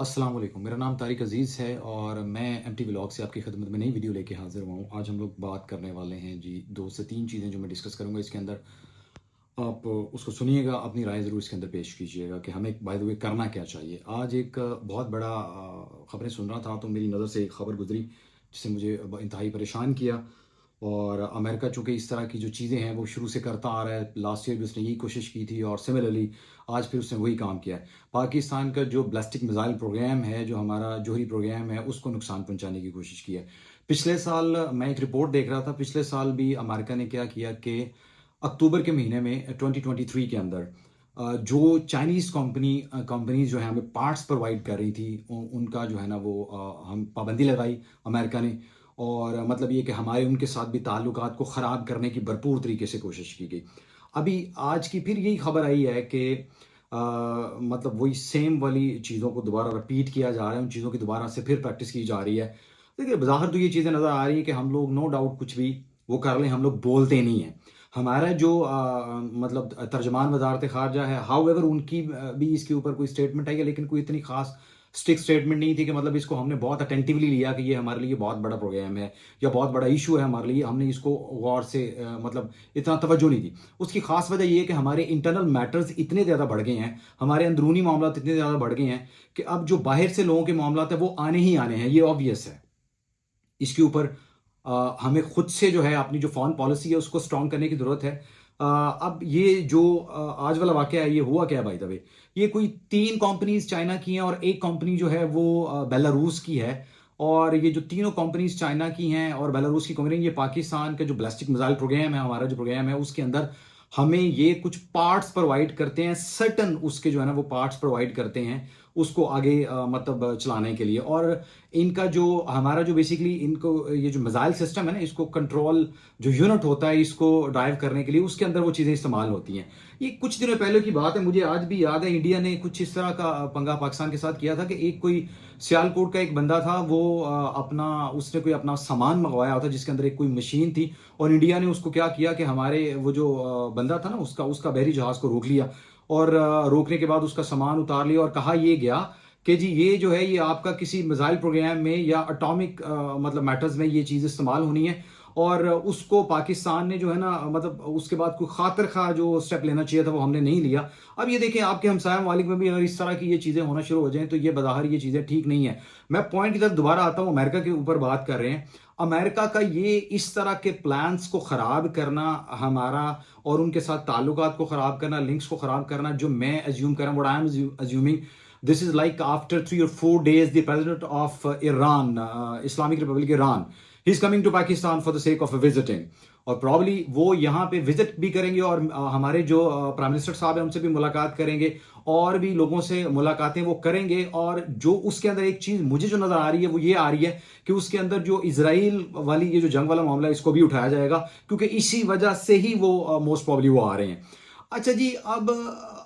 अस्सलाम वालेकुम। मेरा नाम तारिक अज़ीज़ है और मैं एमटी व्लॉग से आपकी खिदमत में नई वीडियो लेके हाज़िर हुआ हूँ। आज हम लोग बात करने वाले हैं जी 2 से 3 चीज़ें जो मैं डिस्कस करूँगा इसके अंदर। आप उसको सुनिएगा, अपनी राय ज़रूर इसके अंदर पेश कीजिएगा कि हमें बाय द वे करना क्या चाहिए। आज एक बहुत बड़ा खबरें सुन रहा था तो मेरी नज़र से एक खबर गुज़री जिससे मुझे इंतहाई परेशान किया। और अमेरिका चूँकि इस तरह की जो चीज़ें हैं वो शुरू से करता आ रहा है। लास्ट ईयर भी उसने यही कोशिश की थी और सिमिलरली आज फिर उसने वही काम किया है। पाकिस्तान का जो बैलिस्टिक मिसाइल प्रोग्राम है, जो हमारा जोहरी प्रोग्राम है, उसको नुकसान पहुँचाने की कोशिश की है। पिछले साल मैं एक रिपोर्ट देख रहा था, पिछले साल भी अमेरिका ने क्या किया कि अक्टूबर के महीने में 2023 के अंदर जो चाइनीज़ कंपनीज़ जो है हमें पार्ट्स प्रोवाइड कर रही थी, उनका जो है ना वो हम पाबंदी लगाई अमेरिका ने। और मतलब ये कि हमारे उनके साथ भी ताल्लुकात को ख़राब करने की भरपूर तरीके से कोशिश की गई। अभी आज की फिर यही खबर आई है कि मतलब वही सेम वाली चीज़ों को दोबारा रिपीट किया जा रहा है, उन चीज़ों की दोबारा से फिर प्रैक्टिस की जा रही है। देखिए, ज़ाहिर तो ये चीज़ें नज़र आ रही हैं कि हम लोग नो डाउट कुछ भी वो कर लें, हम लोग बोलते नहीं हैं। हमारा जो मतलब तर्जुमान वज़ारत ख़ारजा है, हाउएवर उनकी भी इसके ऊपर कोई स्टेटमेंट आई है, लेकिन कोई इतनी ख़ास स्ट्रिक्ट स्टेटमेंट नहीं थी कि मतलब इसको हमने बहुत अटेंटिवली लिया कि ये हमारे लिए बहुत बड़ा प्रोग्राम है या बहुत बड़ा इश्यू है हमारे लिए, हमने इसको गौर से मतलब इतना तवज्जो नहीं दी। उसकी ख़ास वजह ये है कि हमारे इंटरनल मैटर्स इतने ज़्यादा बढ़ गए हैं, हमारे अंदरूनी मामलात इतने ज़्यादा बढ़ गए हैं कि अब जो बाहर से लोगों के मामलात हैं वो आने ही आने हैं, ये ऑब्वियस है। इसके ऊपर हमें खुद से जो है अपनी जो फॉरेन पॉलिसी है उसको स्ट्रॉन्ग करने की ज़रूरत है। अब ये जो आज वाला वाक़या है, ये हुआ क्या है बाय द वे? ये कोई 3 कंपनीज़ चाइना की हैं और 1 कंपनी जो है वो बेलारूस की है। और ये जो तीनों कंपनीज़ चाइना की हैं और बेलारूस की कंपनी, ये पाकिस्तान का जो बैलिस्टिक मिसाइल प्रोग्राम है, हमारा जो प्रोग्राम है उसके अंदर हमें ये कुछ पार्ट्स प्रोवाइड करते हैं, सर्टेन उसके जो है ना वो पार्ट्स प्रोवाइड करते हैं उसको आगे मतलब चलाने के लिए। और इनका जो हमारा जो बेसिकली इनको ये जो मिसाइल सिस्टम है ना, इसको कंट्रोल जो यूनिट होता है इसको ड्राइव करने के लिए, उसके अंदर वो चीज़ें इस्तेमाल होती हैं। ये कुछ दिनों पहले की बात है, मुझे आज भी याद है, इंडिया ने कुछ इस तरह का पंगा पाकिस्तान के साथ किया था कि एक कोई सियालकोट का एक बंदा था, वो अपना उसने कोई अपना सामान मंगवाया होता जिसके अंदर एक कोई मशीन थी। और इंडिया ने उसको क्या किया कि हमारे वो जो बंदा था ना, उसका उसका बहरी जहाज़ को रोक लिया। और रोकने के बाद उसका सामान उतार लिया और कहा ये गया कि जी ये जो है ये आपका किसी मिसाइल प्रोग्राम में या एटॉमिक मतलब मैटर्स में ये चीज़ इस्तेमाल होनी है। और उसको पाकिस्तान ने जो है ना मतलब उसके बाद कोई खातिर खा जो स्टेप लेना चाहिए था वो हमने नहीं लिया। अब ये देखें, आपके हमसाया ममालिक में भी अगर इस तरह की ये चीज़ें होना शुरू हो जाएँ तो ये बज़ाहिर ये चीज़ें ठीक नहीं है। मैं पॉइंट की तरफ दोबारा आता हूँ, अमेरिका के ऊपर बात कर रहे हैं। अमेरिका का ये इस तरह के प्लान्स को ख़राब करना हमारा, और उनके साथ ताल्लुकात को ख़राब करना, लिंक्स को ख़राब करना, जो मैं अज्यूम कर रहा हूँ, what I am assuming, this is like after 3 और 4 days the president of Iran, Islamic republic Iran, he is coming to Pakistan for the sake of visiting. और प्रॉब्ली वो यहाँ पे विजिट भी करेंगे और हमारे जो प्राइम मिनिस्टर साहब हैं उनसे भी मुलाकात करेंगे और भी लोगों से मुलाकातें वो करेंगे। और जो उसके अंदर एक चीज़ मुझे जो नज़र आ रही है वो ये आ रही है कि उसके अंदर जो इजराइल वाली ये जो जंग वाला मामला है इसको भी उठाया जाएगा, क्योंकि इसी वजह से ही वो मोस्ट प्रॉब्ली वो आ रहे हैं। अच्छा जी, अब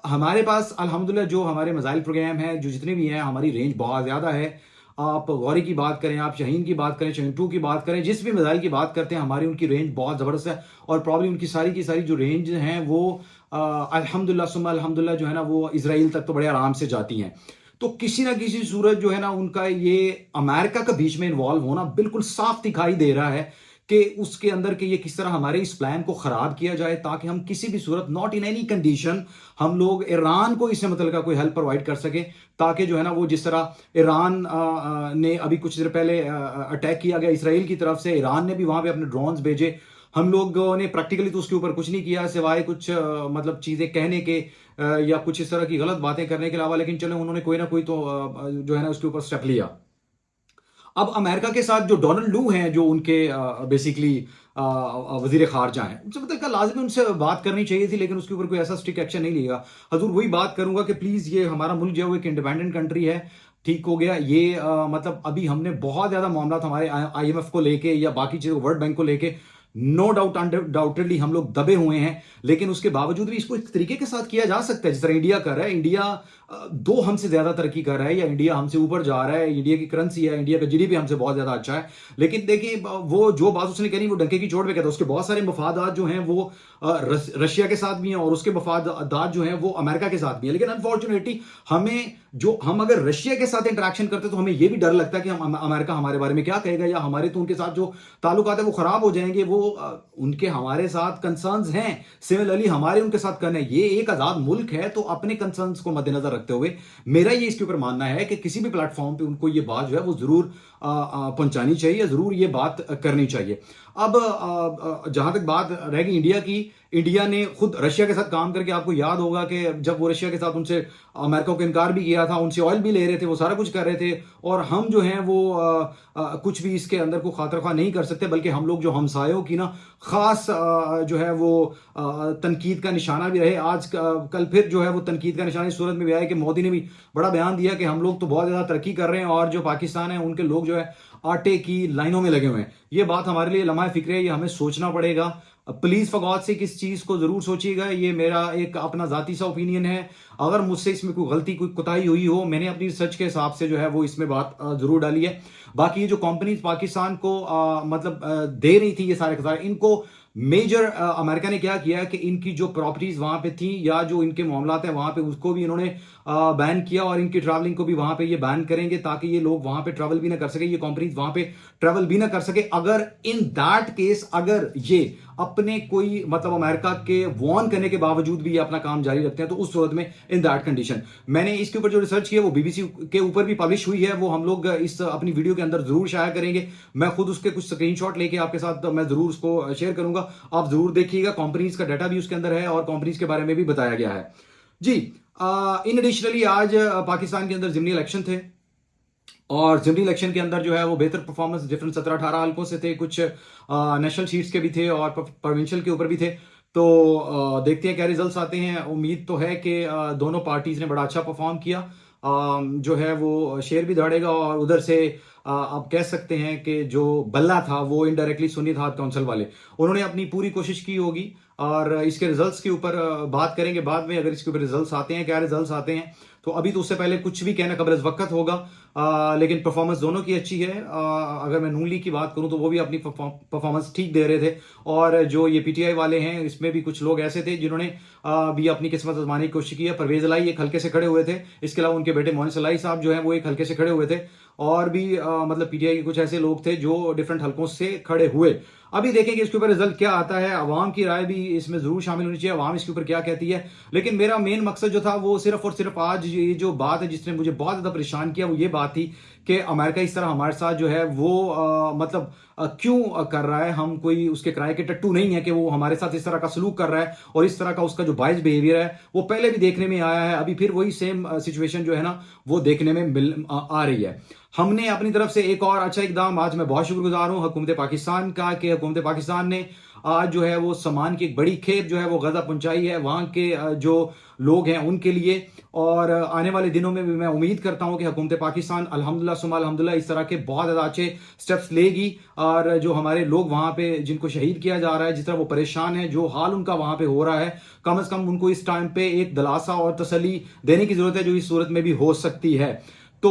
हमारे पास अल्हम्दुलिल्लाह जो हमारे मिसाइल प्रोग्राम है, जो जितने भी हैं, हमारी रेंज बहुत ज़्यादा है। आप गौरी की बात करें, आप शाहीन की बात करें, शाहीन 2 की बात करें, जिस भी मिसाइल की बात करते हैं, हमारी उनकी रेंज बहुत ज़बरदस्त है। और प्रॉब्लम उनकी सारी की सारी जो रेंज हैं वो अल्हम्दुलिल्लाह सुम्मा अल्हम्दुलिल्लाह जो है ना वो इजराइल तक तो बड़े आराम से जाती हैं। तो किसी ना किसी सूरत जो है ना उनका ये अमेरिका का बीच में इन्वॉल्व होना बिल्कुल साफ दिखाई दे रहा है कि उसके अंदर के ये किस तरह हमारे इस प्लान को ख़राब किया जाए, ताकि हम किसी भी सूरत, नॉट इन एनी कंडीशन, हम लोग ईरान को इससे मतलब का कोई हेल्प प्रोवाइड कर सके। ताकि जो है ना वो जिस तरह ईरान ने अभी कुछ देर पहले अटैक किया गया इसराइल की तरफ से, ईरान ने भी वहाँ पे अपने ड्रोन्स भेजे। हम लोगों ने प्रैक्टिकली तो उसके ऊपर कुछ नहीं किया सिवाय कुछ मतलब चीज़ें कहने के या कुछ इस तरह की गलत बातें करने के अलावा, लेकिन चलो उन्होंने कोई ना कोई तो जो है ना उसके ऊपर स्टेप लिया। अब अमेरिका के साथ जो डोनाल्ड लू हैं, जो उनके बेसिकली वजीर खारजा हैं, उनसे मतलब का लाजमी उनसे बात करनी चाहिए थी, लेकिन उसके ऊपर कोई ऐसा स्ट्रिक्ट एक्शन नहीं लिया। हजूर वही बात करूंगा कि प्लीज़ ये हमारा मुल्क जो है वो एक इंडिपेंडेंट कंट्री है, ठीक हो गया ये मतलब अभी हमने बहुत ज़्यादा मामला हमारे IMF को लेके या बाकी चीज़ों वर्ल्ड बैंक को लेके, नो डाउट अनडाउटेडली हम लोग दबे हुए हैं, लेकिन उसके बावजूद भी इसको इस तरीके के साथ किया जा सकता है जिस तरह इंडिया कर रहा है। इंडिया दो हमसे ज़्यादा तरक्की कर रहा है या इंडिया हमसे ऊपर जा रहा है, इंडिया की करेंसी है, इंडिया का जीडीपी हमसे बहुत ज़्यादा अच्छा है। लेकिन देखिए वो जो बात उसने कही वो डंके की चोट पे कहता है, उसके बहुत सारे मफादात जो हैं वो रशिया के साथ भी हैं और उसके मफादात जो हैं वो अमेरिका के साथ भी हैं। लेकिन अनफॉर्चुनेटली हम अगर रशिया के साथ इंटरेक्शन करते तो हमें ये भी डर लगता है कि हम अमेरिका हमारे बारे में क्या कहेगा या हमारे तो उनके साथ जो ताल्लुकात है वो खराब हो जाएंगे। वो उनके हमारे साथ कंसर्न्स हैं, सिमिलरली हमारे उनके साथ करना है। ये एक आजाद मुल्क है तो अपने कंसर्न्स को मद्देनजर रखते हुए मेरा ये इसके ऊपर मानना है कि किसी भी प्लेटफॉर्म पे उनको ये बात जो है वो जरूर पहुंचानी चाहिए, जरूर ये बात करनी चाहिए। अब जहां तक बात रह गई इंडिया की, इंडिया ने खुद रशिया के साथ काम करके, आपको याद होगा कि जब वो रशिया के साथ उनसे अमेरिका को इनकार भी किया था, उनसे ऑयल भी ले रहे थे, वो सारा कुछ कर रहे थे और हम जो हैं वो कुछ भी इसके अंदर को खातरख्वाह नहीं कर सकते, बल्कि हम लोग जो हमसायों की ना खास जो है वो तनकीद का निशाना भी रहे। आज कल फिर जो है वो तनकीद का निशाना इस सूरत में भी आया कि मोदी ने भी बड़ा बयान दिया कि हम लोग तो बहुत ज़्यादा तरक्की कर रहे हैं और जो पाकिस्तान है उनके लोग जो है आटे की लाइनों में लगे हुए हैं। ये बात हमारे लिए लम्हा फिक्र है, ये हमें सोचना पड़ेगा। प्लीज फॉर गॉड से किस चीज को जरूर सोचिएगा, ये मेरा एक अपना जाती सा ओपिनियन है। अगर मुझसे इसमें कोई गलती कोई कोताही हुई हो, मैंने अपनी रिसर्च के हिसाब से जो है वो इसमें बात जरूर डाली है। बाकी ये जो कंपनीज पाकिस्तान को मतलब दे रही थी ये सारे इनको मेजर अमेरिका ने क्या किया कि इनकी जो प्रॉपर्टीज वहां पे थी या जो इनके मामलात हैं वहां पे उसको भी इन्होंने बैन किया और इनकी ट्रैवलिंग को भी वहां पे ये बैन करेंगे ताकि ये लोग वहां पे ट्रैवल भी ना कर सके, ये कंपनीज वहां पे ट्रैवल भी ना कर सके। अगर इन दैट केस अगर ये अपने कोई मतलब अमेरिका के वार्न करने के बावजूद भी ये अपना काम जारी रखते हैं तो उस सूरत में इन दैट कंडीशन मैंने इसके ऊपर जो रिसर्च की है वो बीबीसी के ऊपर भी पब्लिश हुई है, वो हम लोग इस अपनी वीडियो के अंदर जरूर शाया करेंगे। मैं खुद उसके कुछ स्क्रीनशॉट लेके आपके साथ मैं जरूर उसको शेयर करूंगा, आप जरूर देखिएगा। कंपनीज का डाटा भी उसके अंदर है और कंपनीज के बारे में भी बताया गया है जी। इन एडिशनली आज पाकिस्तान के अंदर जिमनी इलेक्शन थे और जिमनी इलेक्शन के अंदर जो है वो बेहतर परफॉर्मेंस डिफरेंट 17-18 हल्कों से थे, कुछ नेशनल सीट्स के भी थे और प्रोविंशियल के ऊपर भी थे। तो देखते हैं क्या रिजल्ट्स आते हैं। उम्मीद तो है कि दोनों पार्टीज ने बड़ा अच्छा परफॉर्म किया, जो है वो शेयर भी दौड़ेगा और उधर से आप कह सकते हैं कि जो बल्ला था वो इनडायरेक्टली सुन्नी हाथ काउंसिल वाले उन्होंने अपनी पूरी कोशिश की होगी और इसके रिजल्ट्स के ऊपर बात करेंगे बाद में। अगर इसके ऊपर रिजल्ट्स आते हैं, क्या रिजल्ट्स आते हैं, तो अभी तो उससे पहले कुछ भी कहना कब्र वक्त होगा। लेकिन परफॉर्मेंस दोनों की अच्छी है। अगर मैं नून लीग की बात करूं तो वो भी अपनी परफॉर्मेंस ठीक दे रहे थे और जो ये पीटीआई वाले हैं इसमें भी कुछ लोग ऐसे थे जिन्होंने भी अपनी किस्मत आजमाने की कोशिश की है। परवेज लाई एक हल्के से खड़े हुए थे, इसके अलावा उनके बेटे मोहन सलाई साहब जो है वो एक हल्के से खड़े हुए थे और भी मतलब पीटीआई के कुछ ऐसे लोग थे जो डिफरेंट हल्कों से खड़े हुए। अभी देखेंगे इसके ऊपर रिजल्ट क्या आता है, अवाम की राय भी इसमें जरूर शामिल होनी चाहिए, अवाम इसके ऊपर क्या कहती है। लेकिन मेरा मेन मकसद जो था वो सिर्फ और सिर्फ आज ये जो बात है जिसने मुझे बहुत ज्यादा परेशान किया वो ये बात थी कि अमेरिका इस तरह हमारे साथ जो है वो मतलब क्यों कर रहा है। हम कोई उसके किराए के टट्टू नहीं है कि वो हमारे साथ इस तरह का सलूक कर रहा है और इस तरह का उसका जो बाइज बिहेवियर है वो पहले भी देखने में आया है, अभी फिर वही सेम सिचुएशन जो है ना वो देखने में आ रही है। हमने अपनी तरफ से एक और अच्छा इकदाम, आज मैं बहुत शुक्रगुजार हूं हुकूमत पाकिस्तान का कि हुकूमत पाकिस्तान ने आज जो है वो सामान की एक बड़ी खेप जो है वो गजा पहुंचाई है वहां के जो लोग हैं उनके लिए। और आने वाले दिनों में भी मैं उम्मीद करता हूं कि हुकूमत पाकिस्तान अल्हम्दुलिल्लाह सुम्मा अल्हम्दुलिल्लाह इस तरह के बहुत ज़्यादा अच्छे स्टेप्स लेगी और जो हमारे लोग वहां पे जिनको शहीद किया जा रहा है, जिस तरह वो परेशान है, जो हाल उनका वहां पे हो रहा है, कम से कम उनको इस टाइम पे एक दिलासा और तसल्ली देने की जरूरत है जो इस सूरत में भी हो सकती है। तो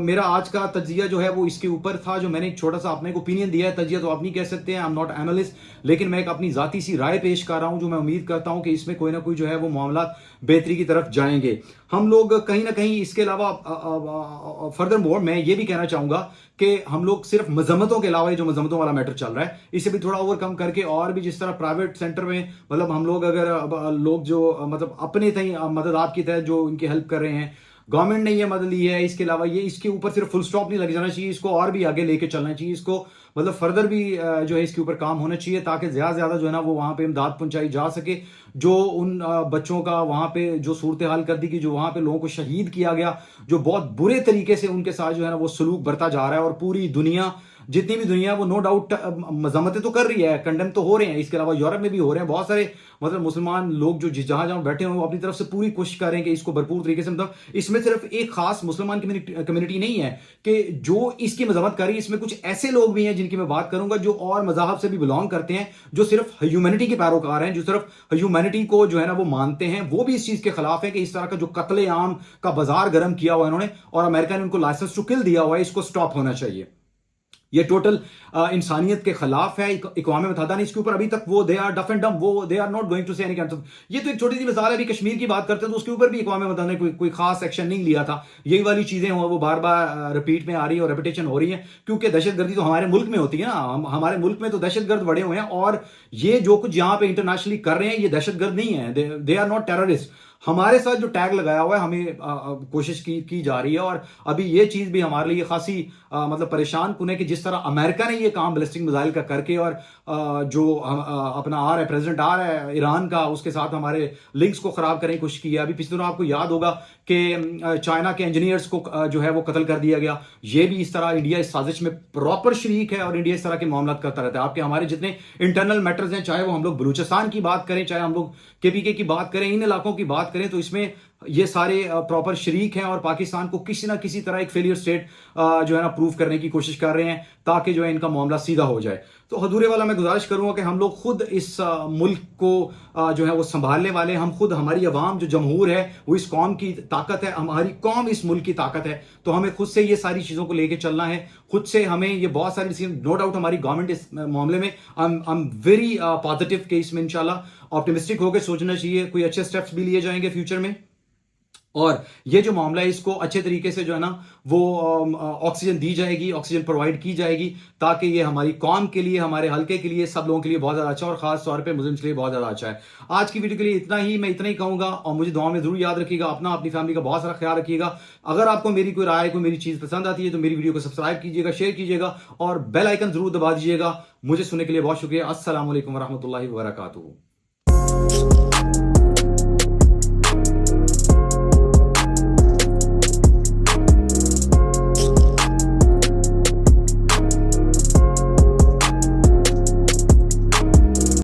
मेरा आज का तजिया जो है वो इसके ऊपर था, जो मैंने एक छोटा सा अपने को ओपिनियन दिया है। तजिया तो आप नहीं कह सकते हैं, आई एम नॉट एनालिस्ट, लेकिन मैं एक अपनी जाती सी राय पेश कर रहा हूं जो मैं उम्मीद करता हूं कि इसमें कोई ना कोई जो है वो मामला बेहतरी की तरफ जाएंगे। हम लोग कहीं ना कहीं इसके अलावा फर्दर मोर मैं ये भी कहना चाहूंगा कि हम लोग सिर्फ मजम्मतों के अलावा जो मजम्मतों वाला मैटर चल रहा है इसे भी थोड़ा ओवरकम करके और भी जिस तरह प्राइवेट सेंटर में मतलब हम लोग अगर लोग जो मतलब अपने तय मदद आपकी तहत जो इनकी हेल्प कर रहे हैं, गवर्नमेंट ने ये मदद ली है, इसके अलावा ये इसके ऊपर सिर्फ फुल स्टॉप नहीं लग जाना चाहिए, इसको और भी आगे लेके चलना चाहिए, इसको मतलब फर्दर भी जो है इसके ऊपर काम होना चाहिए ताकि ज़्यादा से ज़्यादा जो है ना वो वहाँ पे इमदाद पहुंचाई जा सके। जो उन बच्चों का वहाँ पे जो सूरत हाल कर दी कि जो वहाँ पे लोगों को शहीद किया गया, जो बहुत बुरे तरीके से उनके साथ जो है ना वो सलूक बरता जा रहा है और पूरी दुनिया जितनी भी दुनिया वो नो डाउट मजम्मतें तो कर रही है, कंडेम तो हो रहे हैं, इसके अलावा यूरोप में भी हो रहे हैं बहुत सारे मतलब मुसलमान लोग जो जहां जहां बैठे हुए वो अपनी तरफ से पूरी कोशिश कर रहे हैं कि इसको भरपूर तरीके से मतलब इसमें सिर्फ एक खास मुसलमान कम्युनिटी नहीं है कि जो इसकी मजम्मत कर रही है, इसमें कुछ ऐसे लोग भी हैं जिनकी मैं बात करूंगा जो और मजाहब से भी बिलोंग करते हैं, जो सिर्फ ह्यूमैनिटी के पैरोकार हैं, जो सिर्फ ह्यूमैनिटी को जो है ना वो मानते हैं, वो भी इस चीज के खिलाफ है कि इस तरह का जो कत्ले आम का बाजार गर्म किया हुआ है इन्होंने और अमेरिका ने उनको लाइसेंस टू किल दिया हुआ है, इसको स्टॉप होना चाहिए। ये टोटल इंसानियत के खिलाफ है। इक़वाम मुत्तहिदा ने इसके ऊपर अभी तक वो दे आर डफ एंड डम, वो they are not going to say any kind of, ये तो एक छोटी सी मिसाल है। अभी कश्मीर की बात करते हैं तो उसके ऊपर भी इक़वाम मुत्तहिदा ने कोई खास एक्शन नहीं लिया था। यही वाली चीजें वो बार बार रिपीट में आ रही है और रेपिटेशन हो रही है, क्योंकि दहशतगर्दी तो हमारे मुल्क में होती है ना, हमारे मुल्क में तो दहशतगर्द बड़े हुए हैं और ये जो कुछ यहाँ पे इंटरनेशनली कर रहे हैं ये दहशतगर्द नहीं है, दे आर नॉट टेररिस्ट। हमारे साथ जो टैग लगाया हुआ है हमें कोशिश की जा रही है और अभी ये चीज भी हमारे लिए खासी मतलब परेशान कुन है कि जिस तरह अमेरिका ने ये काम बैलिस्टिक मिसाइल का करके और जो अपना आ रहा है प्रेसिडेंट आ रहा है ईरान का, उसके साथ हमारे लिंक्स को खराब करने की कोशिश की है। अभी पिछले दिनों आपको याद होगा कि चाइना के इंजीनियर्स को जो है वो कत्ल कर दिया गया। ये भी इस तरह इंडिया इस साजिश में प्रॉपर शरीक है और इंडिया इस तरह के मामला करता रहता है। आपके हमारे जितने इंटरनल मैटर्स हैं, चाहे वो हम लोग बलूचिस्तान की बात करें, चाहे हम लोग केपीके की बात करें, इन इलाकों की बात करें, तो इसमें ये सारे प्रॉपर शरीक हैं और पाकिस्तान को किसी ना किसी तरह एक फेलियर स्टेट जो है ना प्रूव करने की कोशिश कर रहे हैं ताकि जो है इनका मामला सीधा हो जाए। तो हदूरे वाला मैं गुजारिश करूंगा कि हम लोग खुद इस मुल्क को जो है वो संभालने वाले, हम खुद, हमारी अवाम जो जमहूर है वो इस कौम की ताकत है, हमारी कौम इस मुल्क की ताकत है। तो हमें खुद से ये सारी चीज़ों को लेके चलना है, खुद से हमें ये बहुत सारी डिसीजन, नो डाउट हमारी गवर्नमेंट इस मामले में आई एम वेरी पॉजिटिव कि इसमें इंशाल्लाह ऑप्टिमिस्टिक होकर सोचना चाहिए, कोई अच्छे स्टेप्स भी लिए जाएंगे फ्यूचर में और ये जो मामला है इसको अच्छे तरीके से जो है ना वो ऑक्सीजन दी जाएगी, ऑक्सीजन प्रोवाइड की जाएगी ताकि ये हमारी कौम के लिए, हमारे हल्के के लिए, सब लोगों के लिए बहुत ज़्यादा अच्छा और ख़ास तौर पे मुस्लिम्स के लिए बहुत ज़्यादा अच्छा है। आज की वीडियो के लिए इतना ही, मैं इतना ही कहूँगा और मुझे दुआ में ज़रूर याद रखिएगा, अपनी फैमिली का बहुत सारा ख्याल रखिएगा। अगर आपको मेरी कोई राय, कोई मेरी चीज़ पसंद आती है तो मेरी वीडियो को सब्सक्राइब कीजिएगा, शेयर कीजिएगा और बेल आइकन ज़रूर दबा दीजिएगा। मुझे सुनने के लिए बहुत शुक्रिया। अस्सलाम वालेकुम वरहमतुल्लाहि वबरकातुहू।